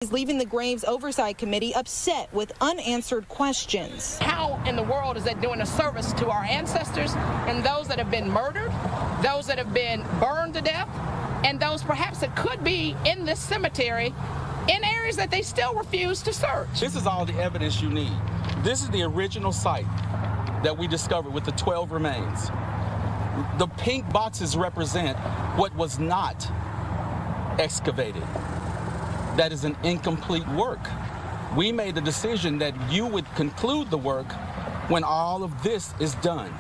He's leaving the Graves Oversight Committee upset with unanswered questions. How in the world is that doing a service to our ancestors and those that have been murdered, those that have been burned to death, and those perhaps that could be in this cemetery in areas that they still refuse to search? This is all the evidence you need. This is the original site that we discovered with the 12 remains. The pink boxes represent what was not excavated. That is an incomplete work. We made the decision that you would conclude the work when all of this is done.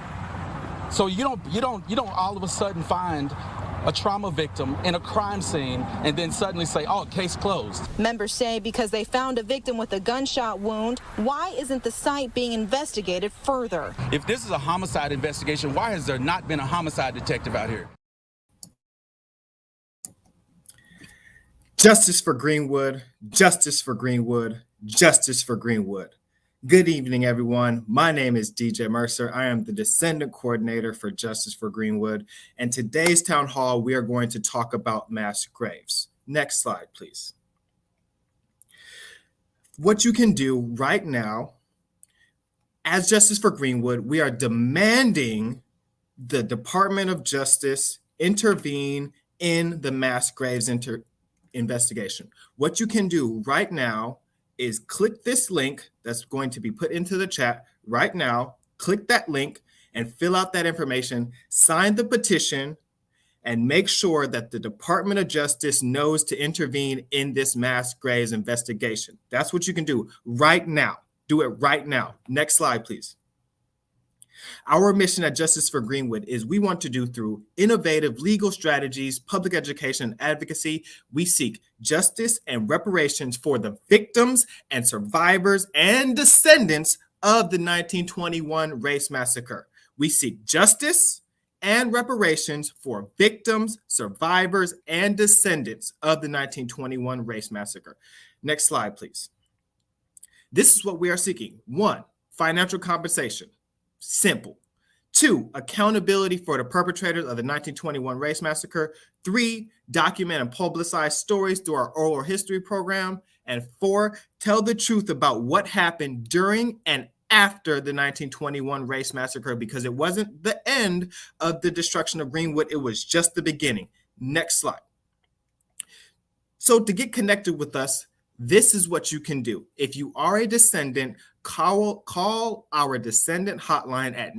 So you don't all of a sudden find a trauma victim in a crime scene and then suddenly say, oh, case closed. Members say because they found a victim with a gunshot wound, why isn't the site being investigated further? If this is a homicide investigation, why has there not been a homicide detective out here? Justice for Greenwood, justice for Greenwood, justice for Greenwood. Good evening, everyone. My name is DJ Mercer. I am the Descendant Coordinator for Justice for Greenwood. And today's town hall, we are going to talk about mass graves. Next slide, please. What you can do right now, as Justice for Greenwood, we are demanding the Department of Justice intervene in the mass graves investigation. What you can do right now is click this link that's going to be put into the chat right now. Click that link and fill out that information, sign the petition, and make sure that the Department of Justice knows to intervene in this mass graves investigation. That's what you can do right now. Do it right now. Next slide, please. Our mission at Justice for Greenwood is we want to do through innovative legal strategies, public education, and advocacy. We seek justice and reparations for the victims and survivors and descendants of the 1921 Race Massacre. We seek justice and reparations for victims, survivors, and descendants of the 1921 Race Massacre. Next slide, please. This is what we are seeking. 1, financial compensation. Simple. 2, accountability for the perpetrators of the 1921 Race Massacre. 3, document and publicize stories through our oral history program. And 4, tell the truth about what happened during and after the 1921 Race Massacre, because it wasn't the end of the destruction of Greenwood, it was just the beginning. Next slide. So to get connected with us, this is what you can do. If you are a descendant, call our descendant hotline at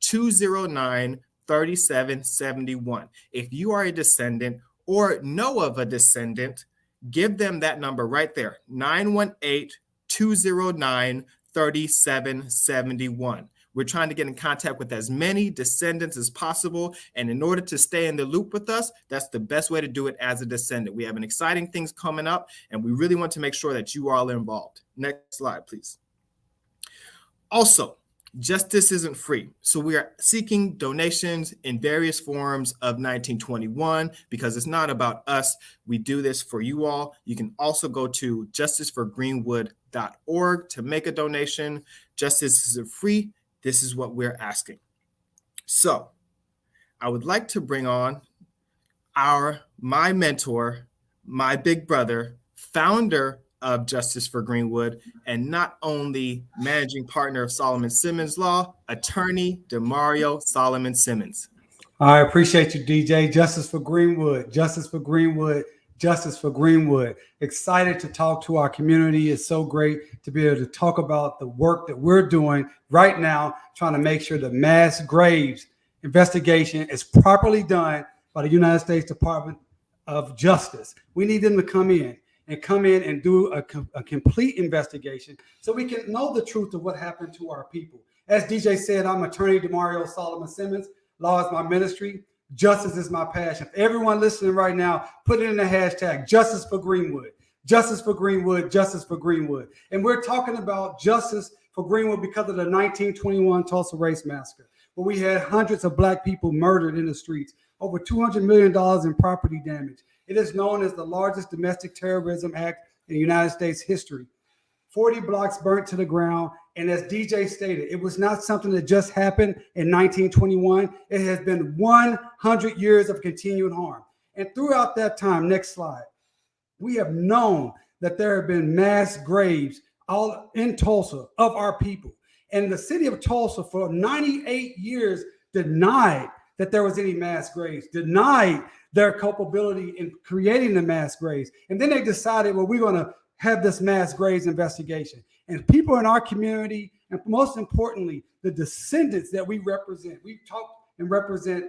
918-209-3771. If you are a descendant or know of a descendant, give them that number right there, 918-209-3771. We're trying to get in contact with as many descendants as possible. And in order to stay in the loop with us, that's the best way to do it as a descendant. We have an exciting things coming up, and we really want to make sure that you all are involved. Next slide, please. Also, justice isn't free. So we are seeking donations in various forms of 1921 because it's not about us. We do this for you all. You can also go to justiceforgreenwood.org to make a donation. Justice isn't free. This is what we're asking. So I would like to bring on my mentor, my big brother, founder of Justice for Greenwood, and not only managing partner of Solomon Simmons Law, attorney DeMario Solomon Simmons. I appreciate you, DJ. Justice for Greenwood, Justice for Greenwood, Justice for Greenwood. Excited to talk to our community. It's so great to be able to talk about the work that we're doing right now, trying to make sure the mass graves investigation is properly done by the United States Department of Justice. We need them to come in and do a complete investigation so we can know the truth of what happened to our people. As DJ said, I'm attorney DeMario Solomon Simmons. Law is my ministry. Justice is my passion. Everyone listening right now, put it in the hashtag, Justice for Greenwood, Justice for Greenwood, Justice for Greenwood. And we're talking about justice for Greenwood because of the 1921 Tulsa Race Massacre, where we had hundreds of Black people murdered in the streets, over $200 million in property damage. It is known as the largest domestic terrorism act in United States history. 40 blocks burnt to the ground. And as DJ stated, it was not something that just happened in 1921. It has been 100 years of continued harm. And throughout that time, next slide, We have known that there have been mass graves all in Tulsa of our people. And the city of Tulsa for 98 years denied that there was any mass graves, denied their culpability in creating the mass graves. And then they decided, well, we're going to have this mass graves investigation. And people in our community, and most importantly, the descendants that we represent, we talk and represent,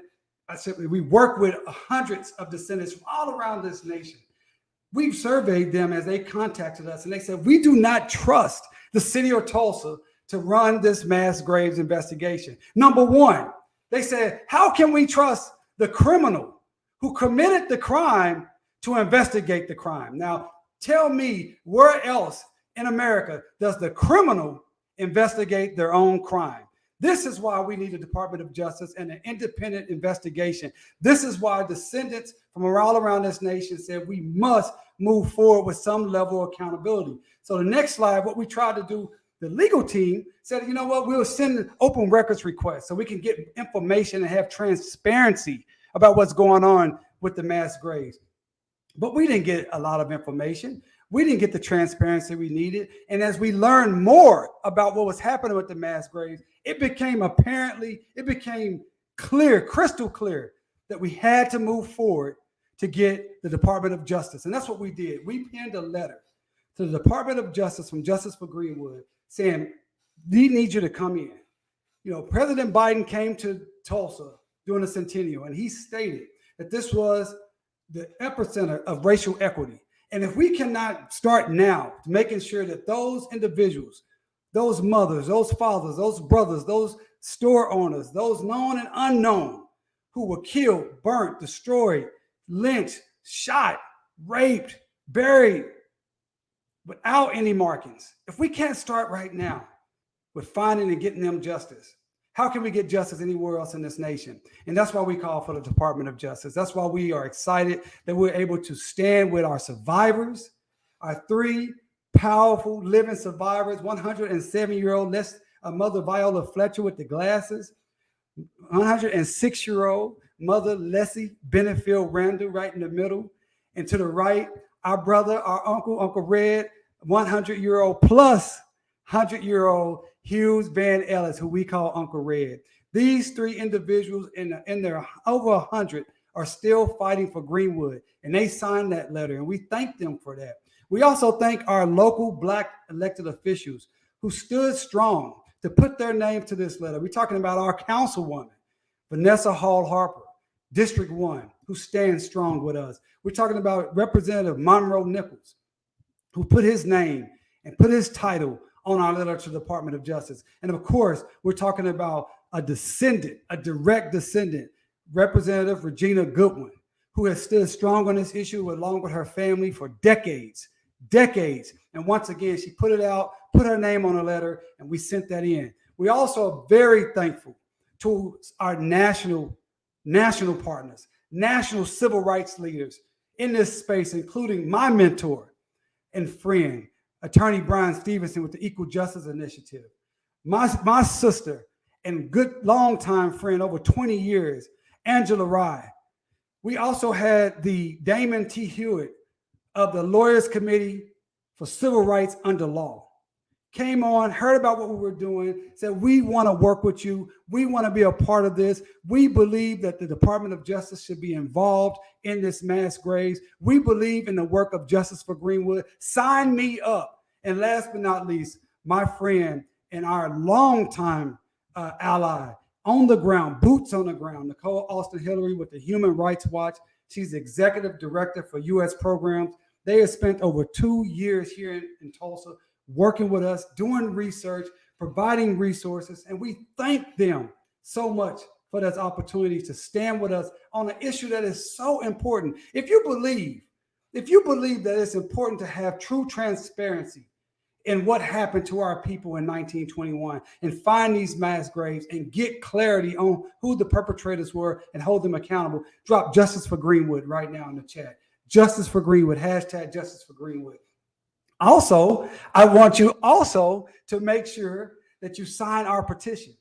we work with hundreds of descendants from all around this nation. We've surveyed them as they contacted us, and they said, we do not trust the city of Tulsa to run this mass graves investigation. Number one, they said, how can we trust the criminal who committed the crime to investigate the crime? Now, tell me, where else in America does the criminal investigate their own crime? This is why we need a Department of Justice and an independent investigation. This is why descendants from all around this nation said we must move forward with some level of accountability. So the next slide, what we tried to do, the legal team said, you know what, we'll send an open records request so we can get information and have transparency about what's going on with the mass graves. But we didn't get a lot of information. We didn't get the transparency we needed. And as we learned more about what was happening with the mass graves, it became clear, crystal clear, that we had to move forward to get the Department of Justice. And that's what we did. We penned a letter to the Department of Justice from Justice for Greenwood saying, we need you to come in. You know, President Biden came to Tulsa during the centennial, and he stated that this was the epicenter of racial equity. And if we cannot start now making sure that those individuals, those mothers, those fathers, those brothers, those store owners, those known and unknown who were killed, burnt, destroyed, lynched, shot, raped, buried without any markings, if we can't start right now with finding and getting them justice, how can we get justice anywhere else in this nation? And that's why we call for the Department of Justice. That's why we are excited that we're able to stand with our survivors, our three powerful living survivors, 107-year-old Mother Viola Fletcher with the glasses, 106-year-old Mother Leslie Benefield Randall right in the middle, and to the right, our brother, our Uncle Red, 100-year-old plus 100-year-old Hughes Van Ellis, who we call Uncle Red. These three individuals in their over 100 are still fighting for Greenwood, and they signed that letter, and we thank them for that. We also thank our local Black elected officials who stood strong to put their name to this letter. We're talking about our councilwoman, Vanessa Hall Harper, District 1, who stands strong with us. We're talking about Representative Monroe Nichols, who put his name and put his title on our letter to the Department of Justice. And of course, we're talking about a descendant, a direct descendant, Representative Regina Goodwin, who has stood strong on this issue along with her family for decades. And once again, she put it out, put her name on a letter, and we sent that in. We also are very thankful to our national partners, national civil rights leaders in this space, including my mentor and friend, Attorney Brian Stevenson with the Equal Justice Initiative, my sister and good longtime friend over 20 years, Angela Rye. We also had the Damon T. Hewitt of the Lawyers Committee for Civil Rights Under Law. Came on, heard about what we were doing, said, we want to work with you. We want to be a part of this. We believe that the Department of Justice should be involved in this mass graves. We believe in the work of Justice for Greenwood. Sign me up. And last but not least, my friend and our longtime ally on the ground, boots on the ground, Nicole Austin Hillary with the Human Rights Watch. She's executive director for US programs. They have spent over 2 years here in Tulsa working with us, doing research, providing resources, and we thank them so much for this opportunity to stand with us on an issue that is so important. If you believe that it's important to have true transparency in what happened to our people in 1921 and find these mass graves and get clarity on who the perpetrators were and hold them accountable, drop Justice for Greenwood right now in the chat. Justice for Greenwood, hashtag Justice for Greenwood. Also, I want you also to make sure that you sign our petition,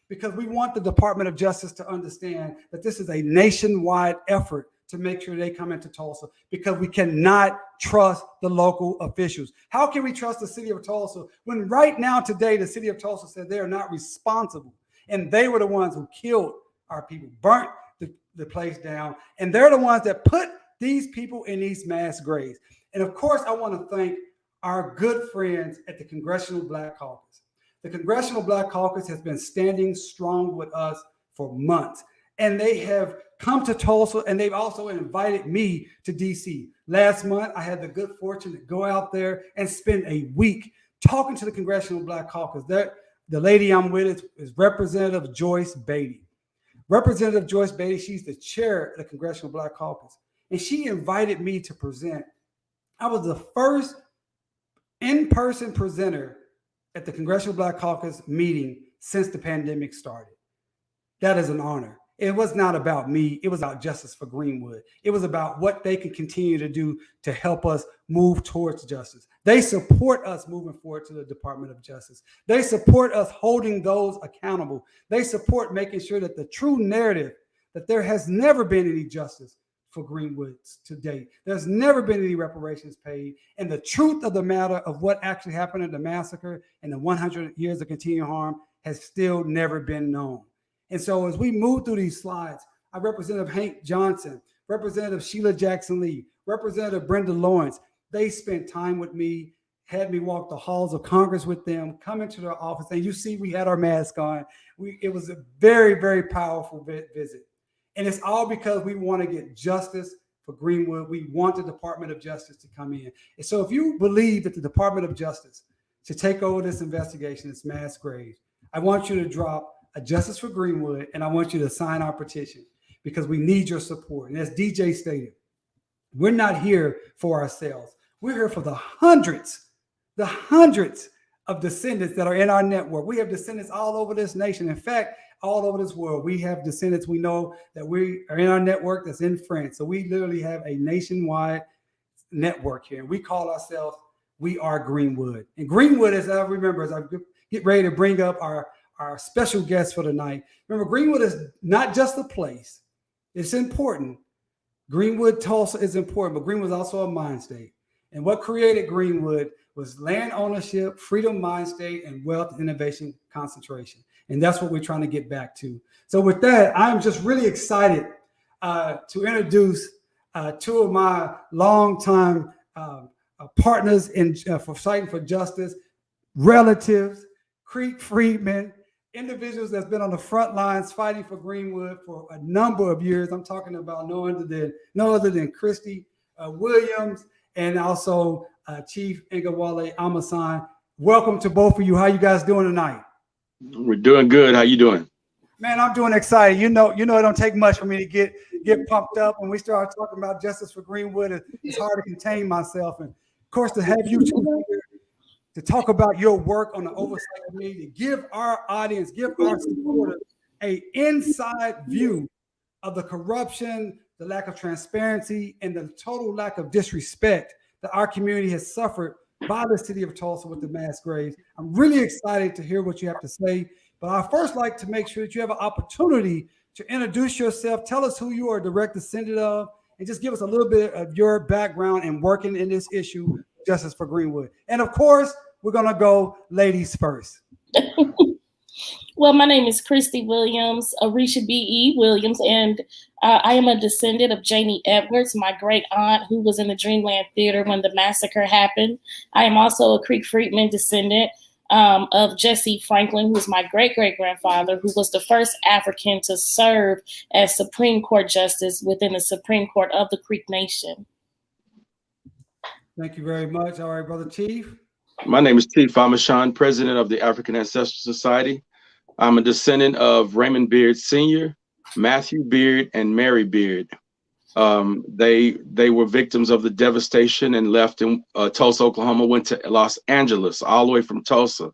because we want the Department of Justice to understand that this is a nationwide effort to make sure they come into Tulsa, because we cannot trust the local officials. How can we trust the city of Tulsa when right now today the city of Tulsa said they are not responsible, and they were the ones who killed our people, burnt the place down, and they're the ones that put these people in these mass graves. And of course, I want to thank our good friends at the Congressional Black Caucus. The Congressional Black Caucus has been standing strong with us for months, and they have come to Tulsa, and they've also invited me to DC. Last month, I had the good fortune to go out there and spend a week talking to the Congressional Black Caucus. The lady I'm with is Representative Joyce Beatty. Representative Joyce Beatty, she's the chair of the Congressional Black Caucus, and she invited me to present. I was the first in-person presenter at the Congressional Black Caucus meeting since the pandemic started. That is an honor. It was not about me. It was about Justice for Greenwood. It was about what they can continue to do to help us move towards justice. They support us moving forward to the Department of Justice. They support us holding those accountable. They support making sure that the true narrative that there has never been any justice for Greenwood to date. There's never been any reparations paid. And the truth of the matter of what actually happened in the massacre and the 100 years of continuing harm has still never been known. And so as we move through these slides, I Representative Hank Johnson, Representative Sheila Jackson Lee, Representative Brenda Lawrence, they spent time with me, had me walk the halls of Congress with them, come into their office, and you see we had our mask on. It was a very, very powerful visit. And it's all because we want to get justice for Greenwood. We want the Department of Justice to come in. And so if you believe that the Department of Justice should take over this investigation, this mass graves, I want you to drop a Justice for Greenwood, and I want you to sign our petition because we need your support. And as DJ stated, we're not here for ourselves. We're here for the hundreds of descendants that are in our network. We have descendants all over this nation. In fact, all over this world. We have descendants we know that we are in our network that's in France. So we literally have a nationwide network here. We call ourselves, We Are Greenwood. And Greenwood, as I remember, as I get ready to bring up our special guest for tonight, remember, Greenwood is not just a place. It's important. Greenwood, Tulsa is important, but Greenwood is also a mind state. And what created Greenwood was land ownership, freedom mind state, and wealth innovation concentration. And that's what we're trying to get back to. So with that, I'm just really excited to introduce two of my longtime partners for fighting for justice, relatives, Creek freedmen, individuals that's been on the front lines fighting for Greenwood for a number of years. I'm talking about no other than Christy Williams and also Chief Ngawale Amasan. Welcome to both of you. How you guys doing tonight? We're doing good. How you doing? Man, I'm doing excited. You know, it don't take much for me to get pumped up. When we start talking about justice for Greenwood, it's hard to contain myself. And of course, to have you two here to talk about your work on the Oversight Committee, to give our audience, give our supporters an inside view of the corruption, the lack of transparency, and the total lack of disrespect that our community has suffered by the city of Tulsa with the mass graves. I'm really excited to hear what you have to say, but I first like to make sure that you have an opportunity to introduce yourself. Tell us who you are a direct descendant of, and just give us a little bit of your background in working in this issue, Justice for Greenwood. And of course, we're gonna go ladies first. Well, my name is Christy Williams, Arisha B.E. Williams, and I am a descendant of Janie Edwards, my great aunt who was in the Dreamland Theater when the massacre happened. I am also a Creek Freedman descendant of Jesse Franklin, who is my great-great-grandfather, who was the first African to serve as Supreme Court Justice within the Supreme Court of the Creek Nation. Thank you very much. All right, Brother Chief. My name is Chief Amashan, president of the African Ancestral Society. I'm a descendant of Raymond Beard Sr., Matthew Beard, and Mary Beard. They were victims of the devastation and left in Tulsa, Oklahoma, went to Los Angeles, all the way from Tulsa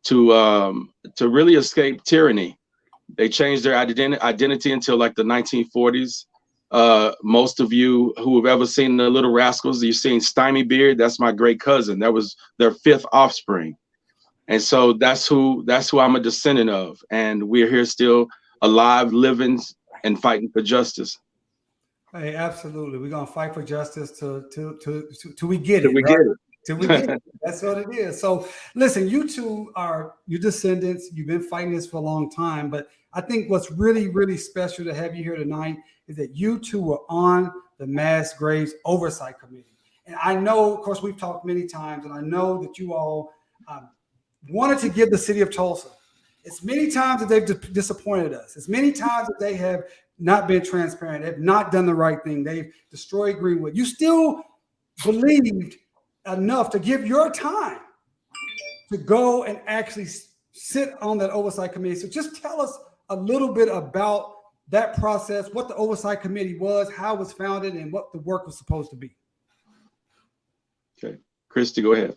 to really escape tyranny. They changed their identity until like the 1940s. Most of you who have ever seen the Little Rascals, you've seen Stymie Beard. That's my great cousin. That was their fifth offspring. And so that's who I'm a descendant of. And we're here still alive, living, and fighting for justice. Hey, absolutely. We're gonna fight for justice till we get it. Till we right? get it. Till we get it. That's what it is. So listen, you two are your descendants. You've been fighting this for a long time, but I think what's really, really special to have you here tonight is that you two were on the Mass Graves Oversight Committee. And I know, of course, we've talked many times, and I know that you all wanted to give the city of Tulsa. It's many times that they've disappointed us. It's many times that they have not been transparent. They've not done the right thing. They've destroyed Greenwood. You still believed enough to give your time to go and actually sit on that oversight committee. So just tell us a little bit about that process, what the oversight committee was, how it was founded, and what the work was supposed to be. Okay, Christy, go ahead.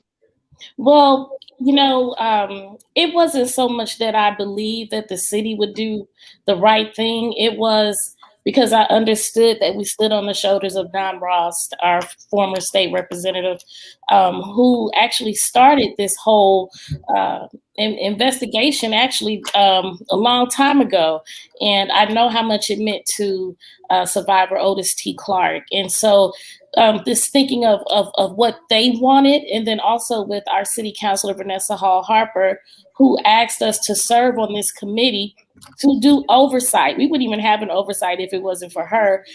Well, it wasn't so much that I believed that the city would do the right thing. It was because I understood that we stood on the shoulders of Don Ross, our former state representative, who actually started this whole investigation actually a long time ago. And I know how much it meant to survivor Otis T. Clark. And so this thinking of what they wanted, and then also with our city councilor, Vanessa Hall Harper, who asked us to serve on this committee to do oversight. We wouldn't even have an oversight if it wasn't for her,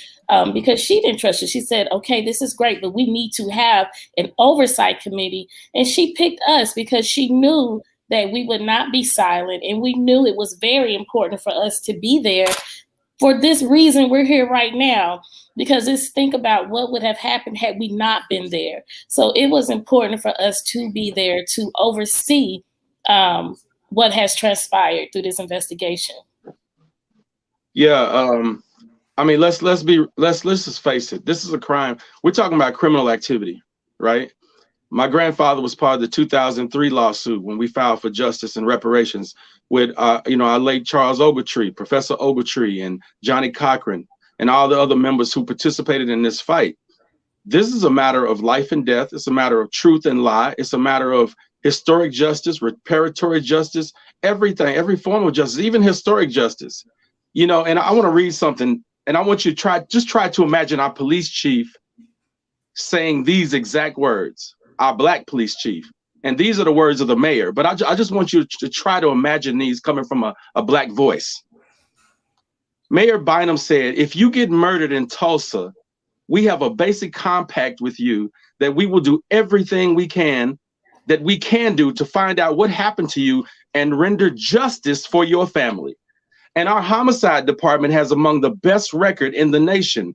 because she didn't trust us. She said, okay, this is great, but we need to have an oversight committee. And she picked us because she knew that we would not be silent. And we knew it was very important for us to be there. For this reason, we're here right now, because think about what would have happened had we not been there. So it was important for us to be there to oversee what has transpired through this investigation. Yeah, I mean, let's just face it. This is a crime. We're talking about criminal activity, right? My grandfather was part of the 2003 lawsuit when we filed for justice and reparations with, our late Charles Ogletree, Professor Ogletree, and Johnny Cochran, and all the other members who participated in this fight. This is a matter of life and death. It's a matter of truth and lie. It's a matter of historic justice, reparatory justice, everything, every form of justice, even historic justice. And I want to read something, and I want you to try to imagine our police chief saying these exact words, our Black police chief. And these are the words of the mayor, but I just want you to try to imagine these coming from a Black voice. Mayor Bynum said, if you get murdered in Tulsa, we have a basic compact with you that we will do everything we can do to find out what happened to you and render justice for your family. And our homicide department has among the best record in the nation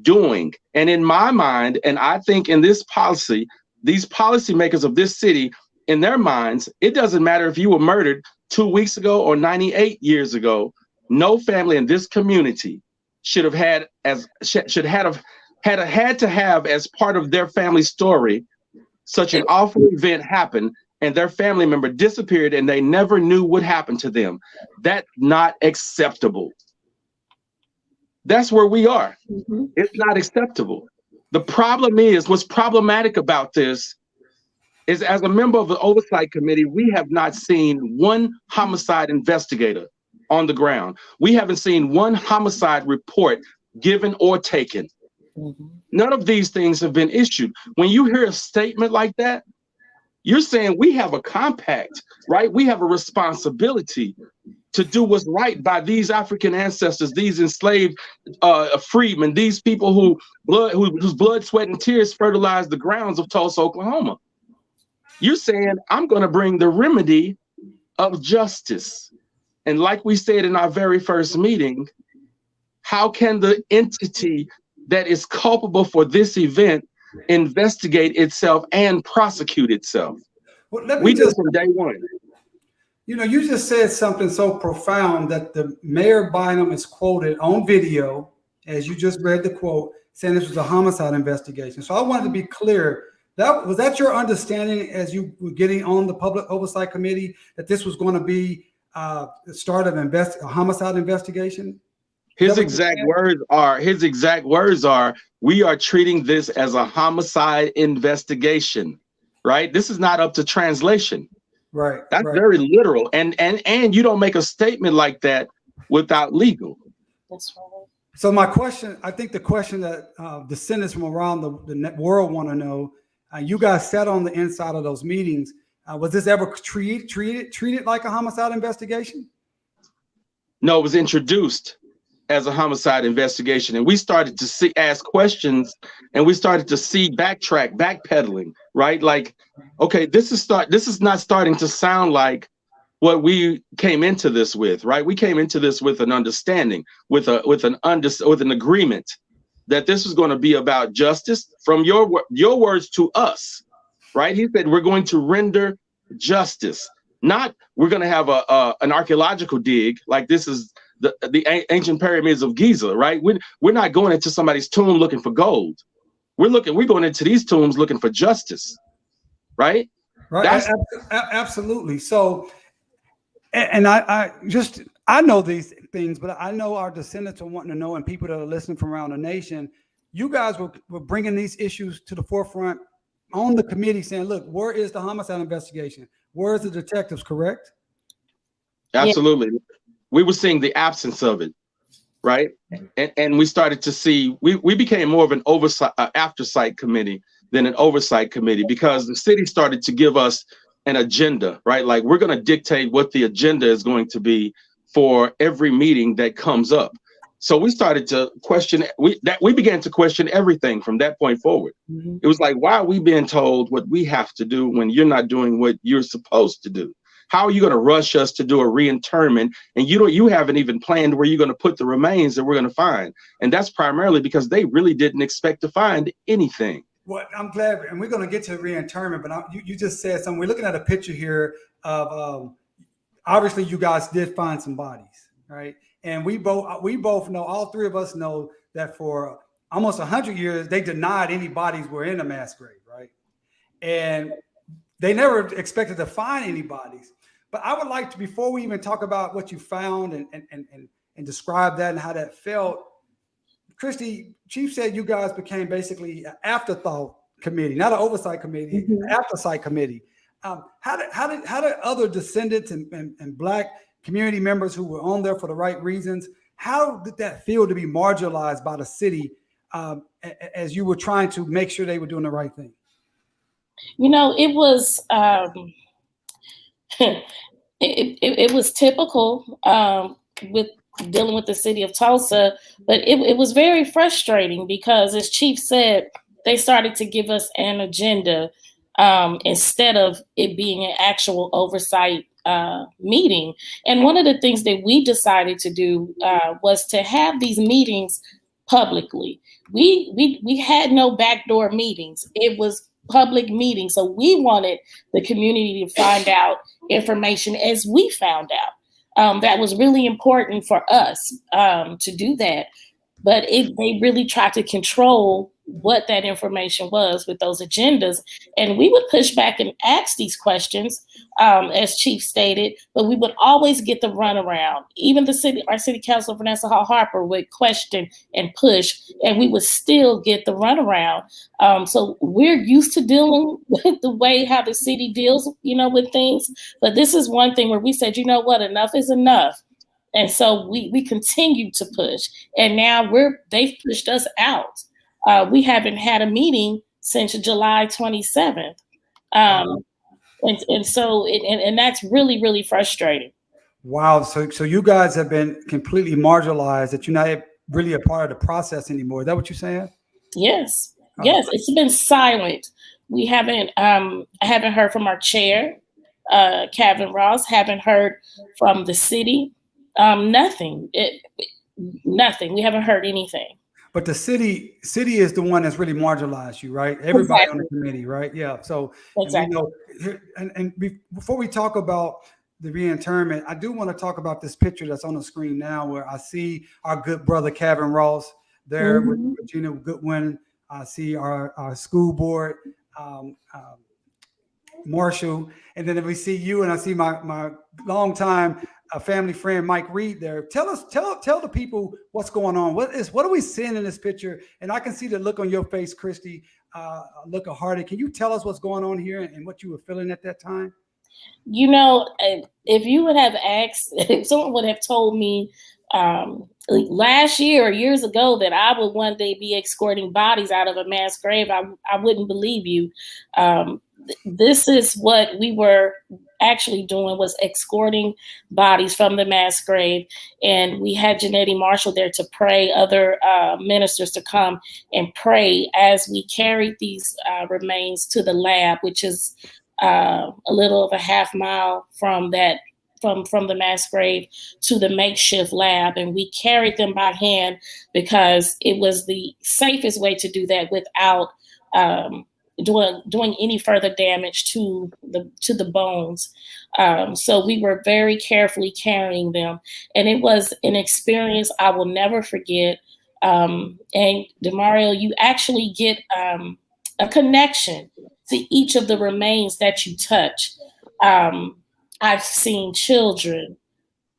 doing. And in my mind, and I think in this policy, these policymakers of this city, in their minds, it doesn't matter if you were murdered 2 weeks ago or 98 years ago. No family in this community should have had to have as part of their family story such an awful event happen and their family member disappeared and they never knew what happened to them. That's not acceptable. That's where we are. Mm-hmm. It's not acceptable. The problem is, what's problematic about this is, as a member of the Oversight Committee, we have not seen one homicide investigator on the ground. We haven't seen one homicide report given or taken. Mm-hmm. None of these things have been issued. When you hear a statement like that, you're saying we have a compact, right? We have a responsibility to do what's right by these African ancestors, these enslaved freedmen, these people whose blood, sweat, and tears fertilized the grounds of Tulsa, Oklahoma. You're saying I'm going to bring the remedy of justice. And like we said in our very first meeting, how can the entity that is culpable for this event investigate itself and prosecute itself? Well, we did from day one. You just said something so profound that the Mayor Bynum is quoted on video, as you just read the quote, saying this was a homicide investigation. So I wanted to be clear. Was that your understanding as you were getting on the Public Oversight Committee, that this was going to be the start of a homicide investigation? His exact words are, we are treating this as a homicide investigation, right? This is not up to translation. Right. That's very literal. And you don't make a statement like that without legal. That's right. So my question, I think the question that descendants from around the world want to know, you guys sat on the inside of those meetings. Was this ever treated like a homicide investigation? No, it was introduced as a homicide investigation, and we started to ask questions, and we started to see backpedaling, right? Like, okay, this is not starting to sound like what we came into this with, right? We came into this with an understanding, with an agreement that this was going to be about justice from your words to us, right? He said we're going to render justice, not we're going to have an archaeological dig like this is the ancient pyramids of Giza, right? We're not going into somebody's tomb looking for gold. We're going into these tombs looking for justice, right? Right. Absolutely. So. And I know these things, but I know our descendants are wanting to know, and people that are listening from around the nation, you guys were bringing these issues to the forefront on the committee saying, look, where is the homicide investigation? Where is the detectives, correct? Absolutely. Yeah. We were seeing the absence of it, right? And we started to see, we became more of an oversight, aftersight committee than an oversight committee, because the city started to give us an agenda, right? Like, we're going to dictate what the agenda is going to be for every meeting that comes up. So we started to question, we began to question everything from that point forward. Mm-hmm. It was like, why are we being told what we have to do when you're not doing what you're supposed to do? How are you going to rush us to do a reinterment, and you haven't even planned where you're going to put the remains that we're going to find? And that's primarily because they really didn't expect to find anything. Well, I'm glad, and we're going to get to reinterment, but you just said something. We're looking at a picture here of, obviously you guys did find some bodies, right? And we both know, all three of us know that for almost 100 years, they denied any bodies were in a mass grave, right? And they never expected to find any bodies. But I would like to, before we even talk about what you found and describe that and how that felt, Christy, Chief said you guys became basically an afterthought committee, not an oversight committee, an aftersight committee. How did other descendants and Black community members who were on there for the right reasons, how did that feel to be marginalized by the city as you were trying to make sure they were doing the right thing? You know, it was it was typical with dealing with the city of Tulsa, but it was very frustrating because, as Chief said, they started to give us an agenda instead of it being an actual oversight meeting. And one of the things that we decided to do was to have these meetings publicly. We had no backdoor meetings. It was public meetings. So we wanted the community to find out information as we found out. That was really important for us to do that. But they really tried to control what that information was with those agendas. And we would push back and ask these questions, as Chief stated, but we would always get the runaround. Even our city councilor, Vanessa Hall Harper, would question and push, and we would still get the runaround. So we're used to dealing with the way how the city deals, with things. But this is one thing where we said, you know what, enough is enough. And so we continue to push. And now they've pushed us out. We haven't had a meeting since July 27th. And so that's really, really frustrating. Wow. So you guys have been completely marginalized, that you're not really a part of the process anymore. Is that what you're saying? Yes. Yes. It's been silent. We haven't, I haven't heard from our chair, Kevin Ross, haven't heard from the city. Nothing. Nothing. We haven't heard anything. But the city is the one that's really marginalized you, right? Everybody exactly. On the committee, right? Yeah. So exactly. And before we talk about the reinterment, I do want to talk about this picture that's on the screen now, where I see our good brother Kevin Ross there with Regina Goodwin. I see our school board, Marshall, and then we see you, and I see my longtime family friend Mike Reed there. Tell the people what's going on. What are we seeing in this picture? And I can see the look on your face, Christy, look of heartache. Can you tell us what's going on here and what you were feeling at that time? If you would have asked, if someone would have told me last year or years ago that I would one day be escorting bodies out of a mass grave, I wouldn't believe you. This is what we were actually doing, was escorting bodies from the mass grave. And we had Janetti Marshall there to pray, other ministers to come and pray as we carried these remains to the lab, which is a little of a half mile from that, from the mass grave to the makeshift lab. And we carried them by hand because it was the safest way to do that without doing any further damage to the bones. So we were very carefully carrying them, and it was an experience I will never forget. And Demario, you actually get a connection to each of the remains that you touch. I've seen children,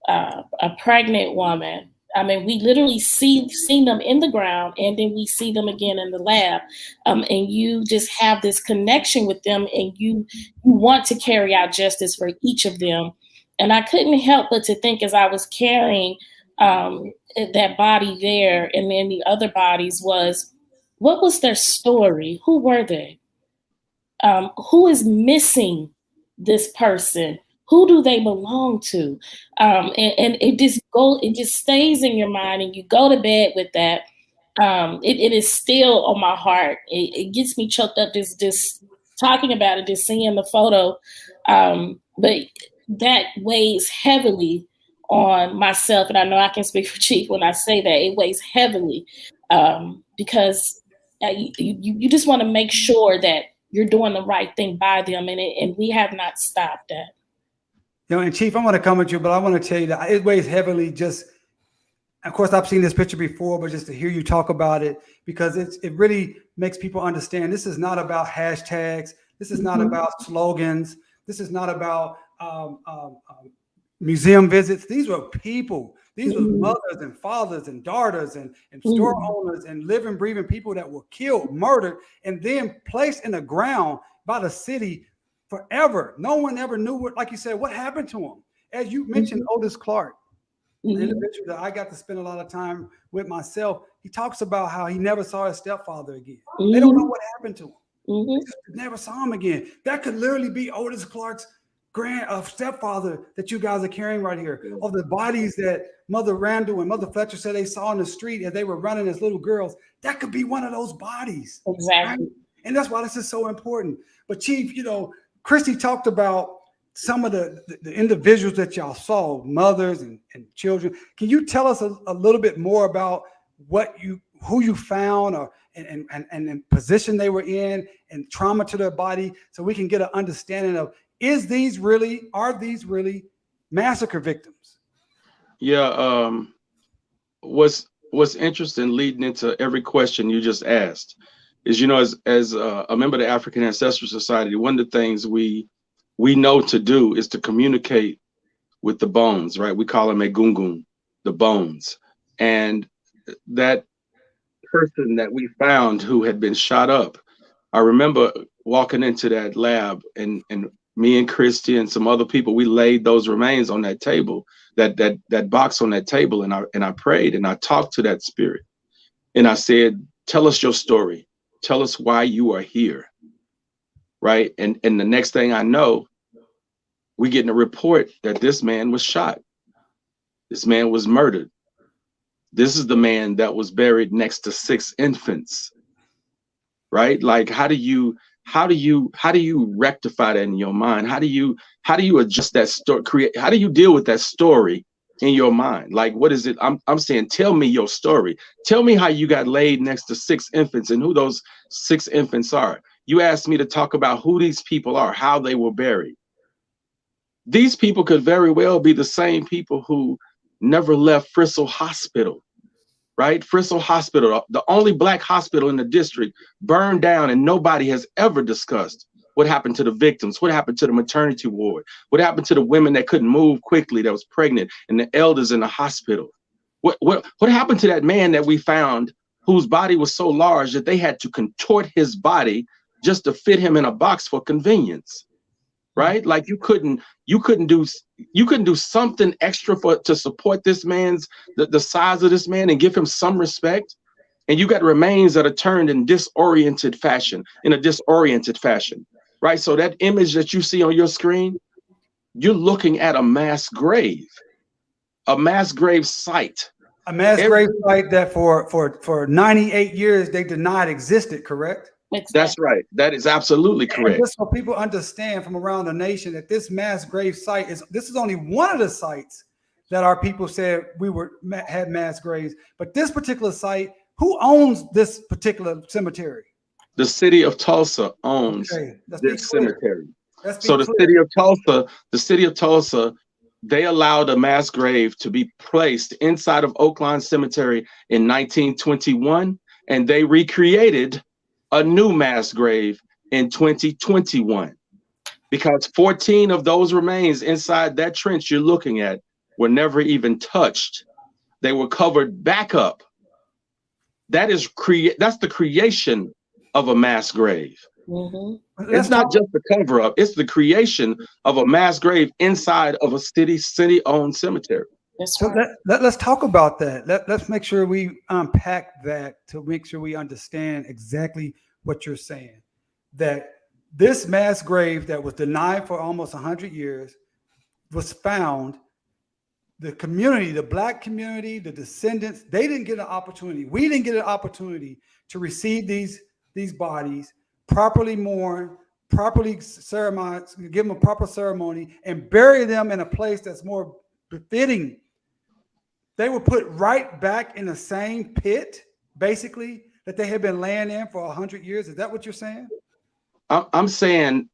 a pregnant woman. I mean, we literally seen them in the ground, and then we see them again in the lab. And you just have this connection with them, and you want to carry out justice for each of them. And I couldn't help but to think, as I was carrying that body there, and then the other bodies, was, what was their story? Who were they? Who is missing this person? Who do they belong to? And it just stays in your mind, and you go to bed with that. It is still on my heart. It gets me choked up just talking about it, just seeing the photo. But that weighs heavily on myself, and I know I can speak for Chief when I say that. It weighs heavily because you just want to make sure that you're doing the right thing by them, and we have not stopped that. And Chief, I want to come at you, but I want to tell you that it weighs heavily. Just, of course, I've seen this picture before, but just to hear you talk about it, because it really makes people understand this is not about hashtags. This is not about slogans. This is not about museum visits. These were people. These were mothers and fathers and daughters and store owners and living, breathing people that were killed, murdered, and then placed in the ground by the city forever. No one ever knew what, like you said, what happened to him. As you mentioned, Otis Clark, the individual that I got to spend a lot of time with myself, he talks about how he never saw his stepfather again. They don't know what happened to him. They just never saw him again. That could literally be Otis Clark's stepfather that you guys are carrying right here. Of the bodies that Mother Randall and Mother Fletcher said they saw in the street as they were running as little girls. That could be one of those bodies. Exactly. Right? And that's why this is so important. But Chief, Christy talked about some of the individuals that y'all saw, mothers and children. Can you tell us a little bit more about who you found, and the position they were in, and trauma to their body, so we can get an understanding of, are these really massacre victims? Yeah. What's interesting leading into every question you just asked is, as a member of the African Ancestral Society, one of the things we know to do is to communicate with the bones, right? We call them egungun, the bones. And that person that we found who had been shot up, I remember walking into that lab, and me and Christy and some other people, we laid those remains on that table, that box on that table, and I prayed, and I talked to that spirit, and I said, tell us your story. Tell us why you are here, right? And the next thing I know, we getting a report that this man was shot. This man was murdered. This is the man that was buried next to 6 infants, right? Like, how do you rectify that in your mind? How do you adjust that story? How do you deal with that story in your mind? Like, what is it? I'm saying, tell me your story. Tell me how you got laid next to 6 infants and who those 6 infants are. You asked me to talk about who these people are, how they were buried. These people could very well be the same people who never left Frissell Hospital, right? Frissell Hospital, the only Black hospital in the district, burned down, and nobody has ever discussed what happened to the victims, what happened to the maternity ward, what happened to the women that couldn't move quickly, that was pregnant, and the elders in the hospital. What happened to that man that we found whose body was so large that they had to contort his body just to fit him in a box for convenience? right? Like you couldn't do something extra to support this man's the size of this man and give him some respect. And you got remains that are turned in a disoriented fashion, right? So that image that you see on your screen, you're looking at a mass grave site. A mass grave site that for 98 years they denied existed, correct? That's right. That is absolutely correct. And just so people understand from around the nation that this mass grave site this is only one of the sites that our people said had mass graves. But this particular site, who owns this particular cemetery? The city of Tulsa owns this cemetery. So the city of Tulsa, they allowed a mass grave to be placed inside of Oakland Cemetery in 1921, and they recreated a new mass grave in 2021, because 14 of those remains inside that trench you're looking at were never even touched. They were covered back up. That's the creation of a mass grave. Mm-hmm. It's not just the cover up, it's the creation of a mass grave inside of a city-owned cemetery. So let's talk about that. Let's make sure we unpack that to make sure we understand exactly what you're saying. That this mass grave that was denied for almost 100 years was found. The community, the Black community, the descendants, they didn't get an opportunity. We didn't get an opportunity to receive these bodies, properly mourn, properly ceremony, give them a proper ceremony, and bury them in a place that's more befitting. They were put right back in the same pit, basically, that they had been laying in for 100 years. Is that what you're saying? I'm saying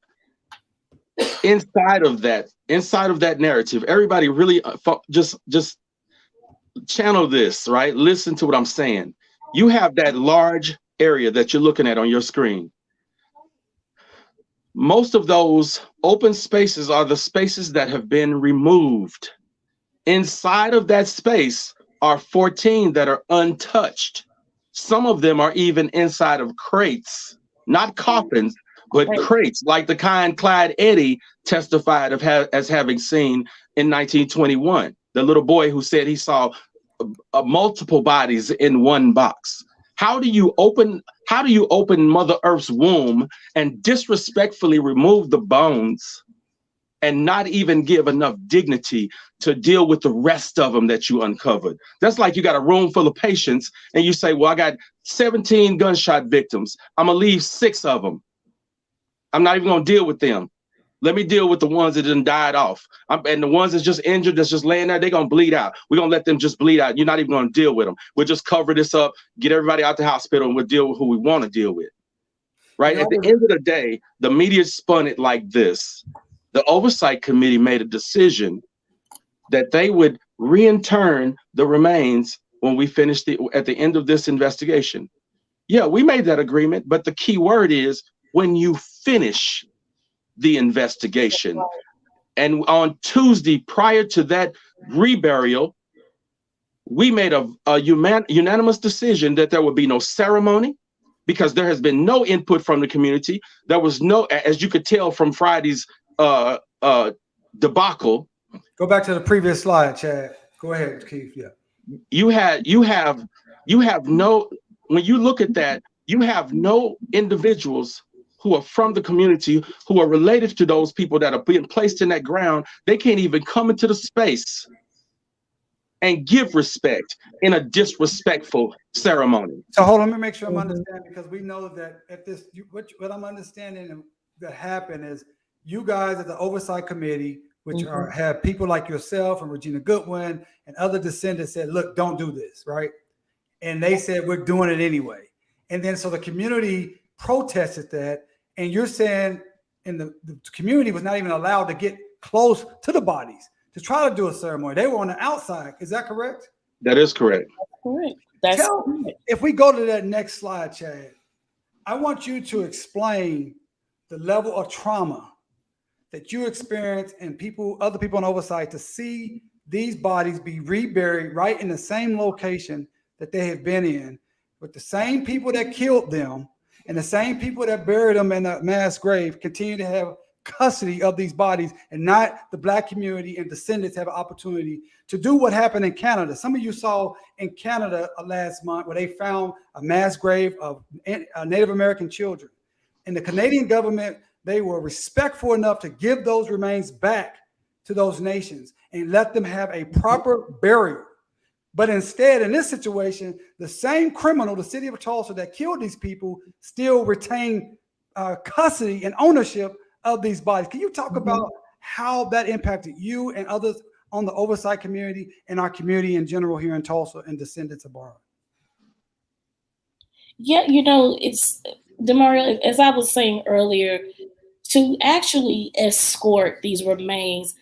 inside of that narrative, everybody really just channel this, right? Listen to what I'm saying. You have that large area that you're looking at on your screen. Most of those open spaces are the spaces that have been removed. Inside of that space are 14 that are untouched. Some of them are even inside of crates, not coffins, but crates, like the kind Clyde Eddy testified as having seen in 1921. The little boy who said he saw multiple bodies in one box. How do you open Mother Earth's womb and disrespectfully remove the bones and not even give enough dignity to deal with the rest of them that you uncovered? That's like you got a room full of patients and you say, well, I got 17 gunshot victims. I'm gonna leave 6 of them. I'm not even gonna deal with them. Let me deal with the ones that didn't died off. And the ones that's just injured, that's just laying there, they're gonna bleed out. We're gonna let them just bleed out. You're not even gonna deal with them. We'll just cover this up, get everybody out the hospital, and we'll deal with who we wanna deal with, right? At the end of the day, the media spun it like this. The Oversight Committee made a decision that they would reinterm the remains when we finished at the end of this investigation. Yeah, we made that agreement, but the key word is when you finish the investigation. And on Tuesday, prior to that reburial, we made a unanimous decision that there would be no ceremony, because there has been no input from the community. There was no, as you could tell from Friday's debacle. Go back to the previous slide, Chad. Go ahead, Keith. Yeah. You have no, when you look at that, you have no individuals who are from the community, who are related to those people that are being placed in that ground. They can't even come into the space and give respect in a disrespectful ceremony. So hold on, let me make sure I'm understanding, because we know that at this, what I'm understanding that happened is you guys at the Oversight Committee, which have people like yourself and Regina Goodwin and other descendants, said, look, don't do this, right? And they said, we're doing it anyway. And then so the community protested that, and you're saying the community was not even allowed to get close to the bodies to try to do a ceremony. They were on the outside. Is that correct? That is correct. Correct. That's correct. If we go to that next slide, Chad, I want you to explain the level of trauma that you experienced and other people on Oversight to see these bodies be reburied right in the same location that they have been in, with the same people that killed them and the same people that buried them in a mass grave continue to have custody of these bodies, and not the Black community and descendants have an opportunity to do what happened in Canada. Some of you saw in Canada last month where they found a mass grave of Native American children. And the Canadian government, they were respectful enough to give those remains back to those nations and let them have a proper burial. But instead, in this situation, the same criminal, the city of Tulsa that killed these people, still retain custody and ownership of these bodies. Can you talk about how that impacted you and others on the Oversight community and our community in general here in Tulsa and descendants of Barr? Yeah, it's Demario, as I was saying earlier, to actually escort these remains,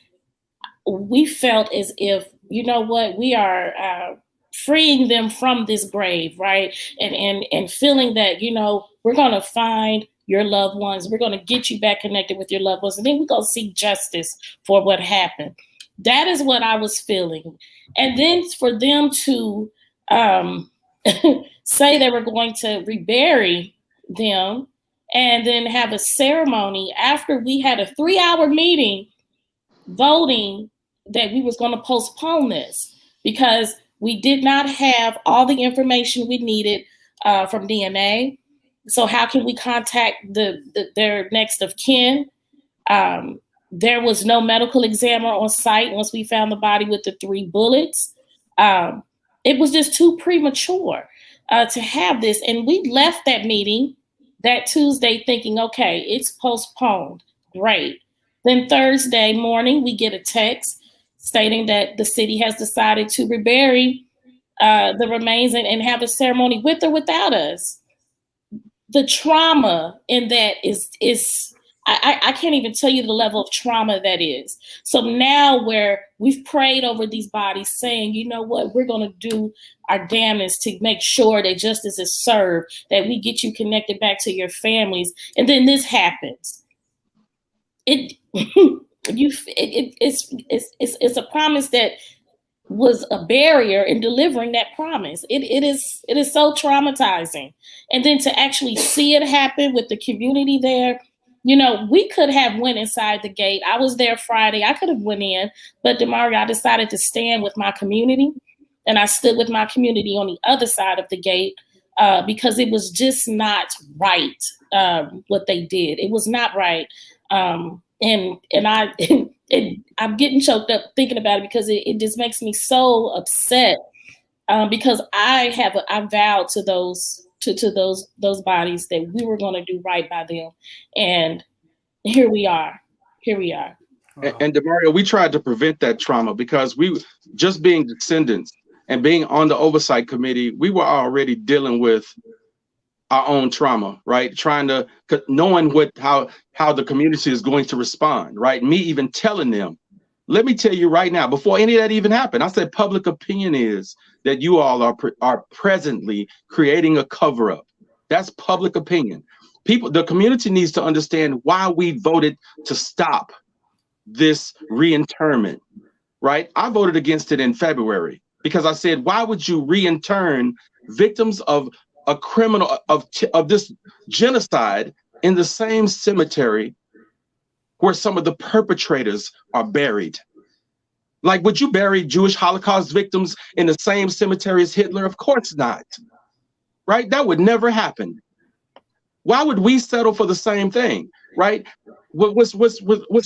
we felt as if, we are freeing them from this grave, right? And feeling that, we're going to find your loved ones. We're going to get you back connected with your loved ones. And then we're going to seek justice for what happened. That is what I was feeling. And then for them to say they were going to rebury them and then have a ceremony after we had a 3-hour meeting voting that we was going to postpone this because we did not have all the information we needed from DNA. So how can we contact their next of kin? There was no medical examiner on site once we found the body with the 3 bullets. It was just too premature to have this. And we left that meeting that Tuesday thinking, okay, it's postponed. Great. Then Thursday morning, we get a text stating that the city has decided to rebury the remains and have a ceremony with or without us. The trauma in that is I can't even tell you the level of trauma that is. So now where we've prayed over these bodies saying, you know what, we're going to do our damnedest to make sure that justice is served, that we get you connected back to your families. And then this happens. It's a promise that was a barrier in delivering that promise. It is so traumatizing. And then to actually see it happen with the community there, we could have went inside the gate. I was there Friday. I could have went in, but Demario, I decided to stand with my community, and I stood with my community on the other side of the gate because it was just not right what they did. It was not right. And I'm getting choked up thinking about it because it just makes me so upset because I vowed to those bodies that we were going to do right by them, and here we are. And Demario, we tried to prevent that trauma because we just being descendants and being on the Oversight committee, we were already dealing with our own trauma, right? Knowing how the community is going to respond, right? Me even telling them, let me tell you right now, before any of that even happened, I said public opinion is that you all are presently creating a cover-up. That's public opinion. The community needs to understand why we voted to stop this reinterment, right? I voted against it in February because I said, why would you reintern victims of a criminal of this genocide in the same cemetery where some of the perpetrators are buried? Like, would you bury Jewish Holocaust victims in the same cemetery as Hitler? Of course not, right? That would never happen. Why would we settle for the same thing, right? What's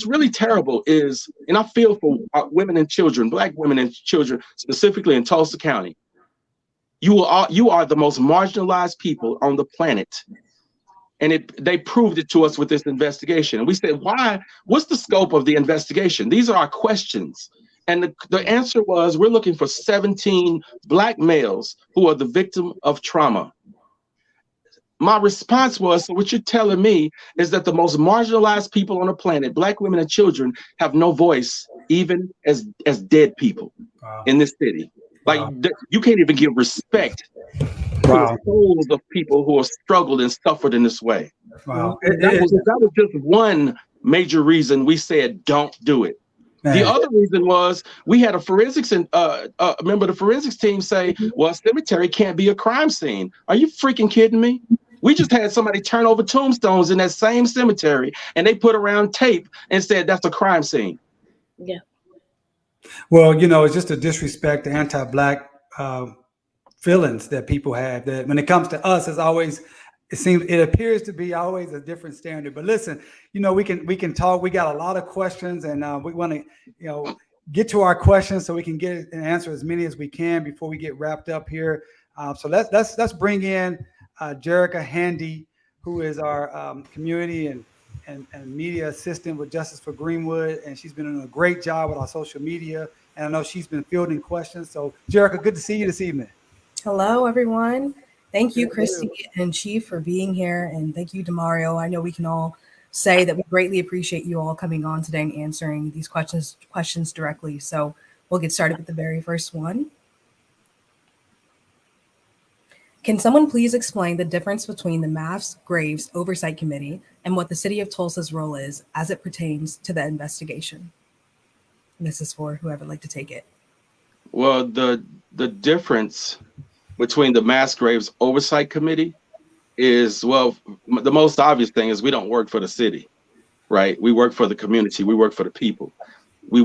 really terrible is, and I feel for women and children, Black women and children, specifically in Tulsa County. You are the most marginalized people on the planet. And they proved it to us with this investigation. And we said, why? What's the scope of the investigation? These are our questions. And the answer was, we're looking for 17 Black males who are the victim of trauma. My response was, so what you're telling me is that the most marginalized people on the planet, Black women and children, have no voice, even as dead people in this city. Like, you can't even give respect to the souls of people who have struggled and suffered in this way. That was just one major reason we said, don't do it. Man. The other reason was we had a forensics member of the forensics team say, well, a cemetery can't be a crime scene. Are you freaking kidding me? We just had somebody turn over tombstones in that same cemetery, and they put around tape and said that's a crime scene. Yeah. Well, you know, it's just a disrespect to anti-Black feelings that people have. That when it comes to us, it's always, it appears to be always a different standard. But listen, you know, we can talk. We got a lot of questions, and we want to, you know, get to our questions so we can get and answer as many as we can before we get wrapped up here. So let's bring in Jerica Handy, who is our community and media assistant with Justice for Greenwood, and she's been doing a great job with our social media. And I know she's been fielding questions. So, Jerica, good to see you this evening. Hello, everyone. Thank you, Christy and Chief, for being here, and thank you, Demario. I know we can all say that we greatly appreciate you all coming on today and answering these questions directly. So we'll get started with the very first one. Can someone please explain the difference between the Mass Graves Oversight Committee and what the City of Tulsa's role is as it pertains to the investigation? And this is for whoever would like to take it. Well, the difference between the Mass Graves Oversight Committee is, well, the most obvious thing is we don't work for the city, right? We work for the community. We work for the people. We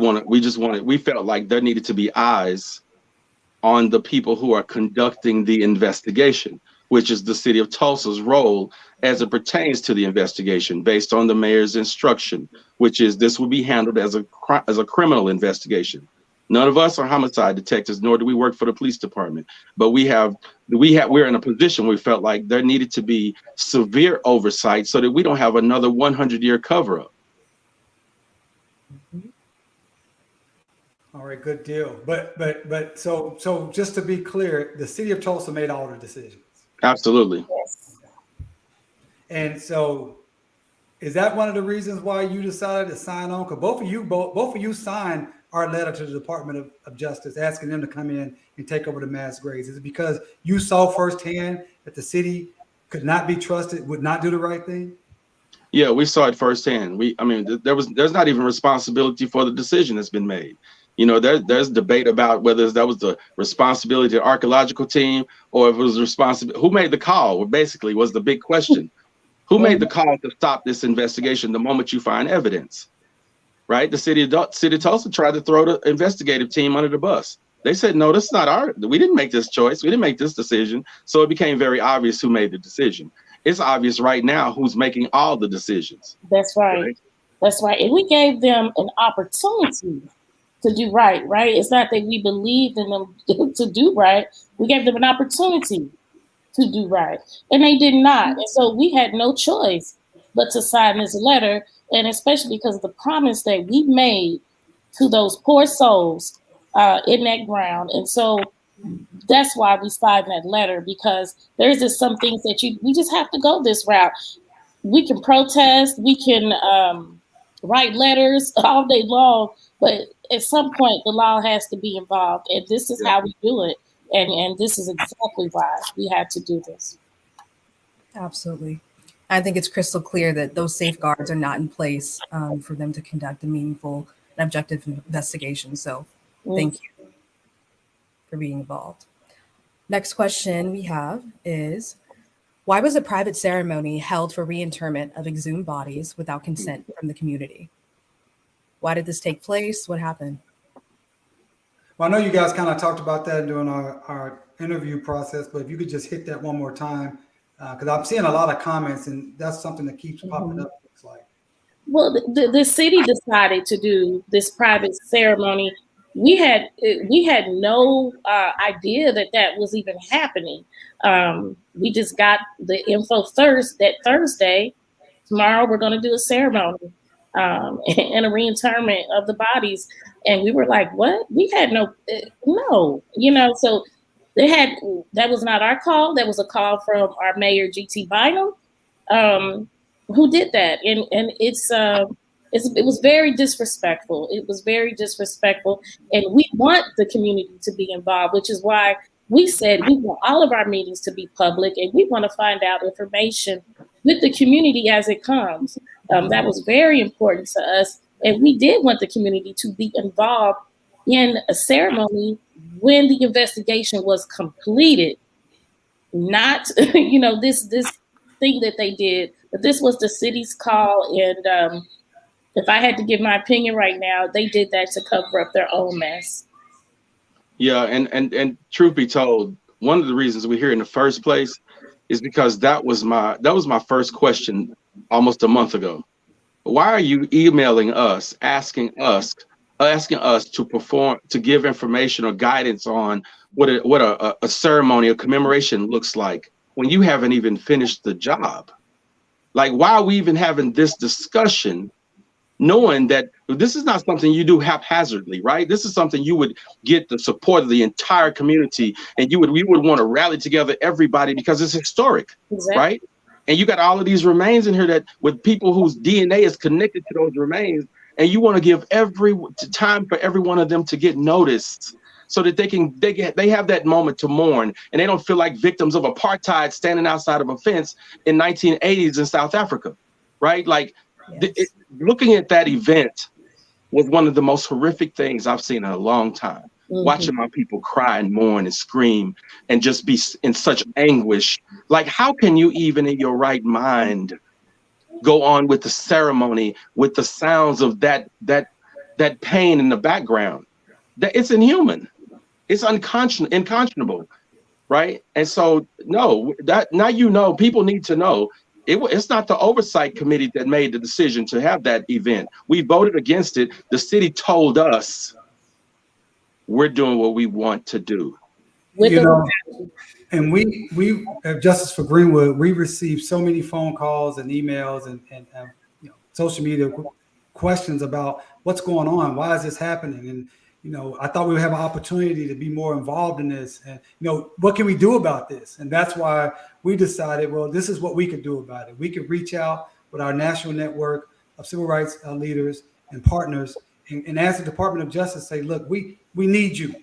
felt like there needed to be eyes on the people who are conducting the investigation, which is the City of Tulsa's role as it pertains to the investigation based on the mayor's instruction, which is this will be handled as a criminal investigation. None of us are homicide detectives, nor do we work for the police department. But we're in a position where we felt like there needed to be severe oversight so that we don't have another 100-year cover-up. All right, good deal. But so just to be clear, the City of Tulsa made all the decisions. Absolutely. Yes. And so, is that one of the reasons why you decided to sign on? Because both of you signed our letter to the Department of Justice asking them to come in and take over the mass graves. Is it because you saw firsthand that the city could not be trusted, would not do the right thing? Yeah, we saw it firsthand. There's not even responsibility for the decision that's been made. You know, there's debate about whether that was the responsibility of the archaeological team or if it was responsible. Who made the call? Basically, was the big question. Who made the call to stop this investigation the moment you find evidence? Right? The city of Tulsa tried to throw the investigative team under the bus. They said, no, this is not we didn't make this choice. We didn't make this decision. So it became very obvious who made the decision. It's obvious right now who's making all the decisions. That's right. That's right. And we gave them an opportunity to do right, right? It's not that we believed in them to do right. We gave them an opportunity to do right. And they did not. And so we had no choice but to sign this letter. And especially because of the promise that we made to those poor souls in that ground. And so that's why we signed that letter, because there's just some things that we just have to go this route. We can protest, we can write letters all day long, but at some point the law has to be involved. And this is how we do it. And this is exactly why we had to do this. Absolutely. I think it's crystal clear that those safeguards are not in place for them to conduct a meaningful and objective investigation. So thank you for being involved. Next question we have is, why was a private ceremony held for reinterment of exhumed bodies without consent from the community? Why did this take place? What happened? Well, I know you guys kind of talked about that during our interview process, but if you could just hit that one more time. Because I'm seeing a lot of comments, and that's something that keeps popping up. Looks like. Well, the city decided to do this private ceremony. We had no idea that was even happening. We just got the info that Thursday. Tomorrow we're going to do a ceremony and a reinterment of the bodies, and we were like, "What? We had no, so." That was not our call. That was a call from our mayor, G.T. Bynum, who did that. And it was very disrespectful. It was very disrespectful. And we want the community to be involved, which is why we said we want all of our meetings to be public, and we want to find out information with the community as it comes. That was very important to us. And we did want the community to be involved in a ceremony when the investigation was completed, not, this thing that they did, but this was the city's call. And if I had to give my opinion right now, they did that to cover up their own mess. Yeah, and truth be told, one of the reasons we're here in the first place is because that was my first question almost a month ago. Why are you emailing us, asking us to give information or guidance on what a ceremony, a commemoration looks like when you haven't even finished the job? Like, why are we even having this discussion, knowing that this is not something you do haphazardly, right? This is something you would get the support of the entire community, and we would want to rally together everybody because it's historic, exactly. Right? And you got all of these remains in here that with people whose DNA is connected to those remains, and you want to give time for every one of them to get noticed, so that they have that moment to mourn, and they don't feel like victims of apartheid standing outside of a fence in 1980s in South Africa, right? Like, yes. Looking at that event was one of the most horrific things I've seen in a long time. Mm-hmm. Watching my people cry and mourn and scream and just be in such anguish. Like, how can you even in your right mind go on with the ceremony with the sounds of that pain in the background? That it's inhuman. It's unconscionable, right? And so, no, that now people need to know it's not the Oversight Committee that made the decision to have that event. We voted against it. The city told us we're doing what we want to do. And we at Justice for Greenwood, we received so many phone calls and emails and social media questions about what's going on, why is this happening, and I thought we would have an opportunity to be more involved in this, and what can we do about this? And that's why we decided, well, this is what we could do about it. We could reach out with our national network of civil rights leaders and partners, and ask the Department of Justice, say, look, we need you.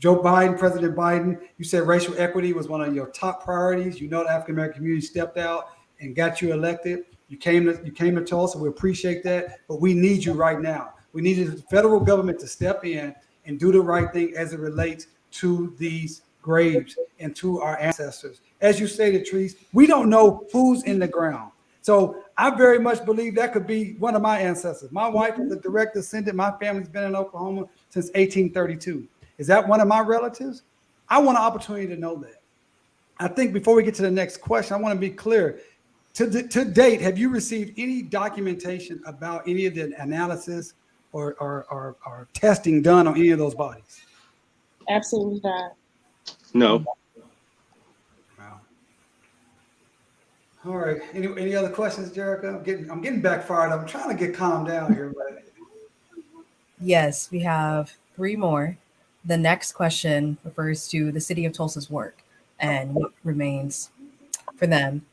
Joe Biden, President Biden, you said racial equity was one of your top priorities. The African American community stepped out and got you elected. You came to Tulsa. We appreciate that, but we need you right now. We needed the federal government to step in and do the right thing as it relates to these graves and to our ancestors. As you stated, Trees, we don't know who's in the ground. So I very much believe that could be one of my ancestors. My wife is a direct descendant. My family's been in Oklahoma since 1832. Is that one of my relatives? I want an opportunity to know that. I think before we get to the next question, I want to be clear. To date, have you received any documentation about any of the analysis or testing done on any of those bodies? Absolutely not. No. Wow. All right. Any other questions, Jericho? I'm getting backfired. I'm trying to get calmed down here, but yes, we have 3 more. The next question refers to the city of Tulsa's work and what remains for them.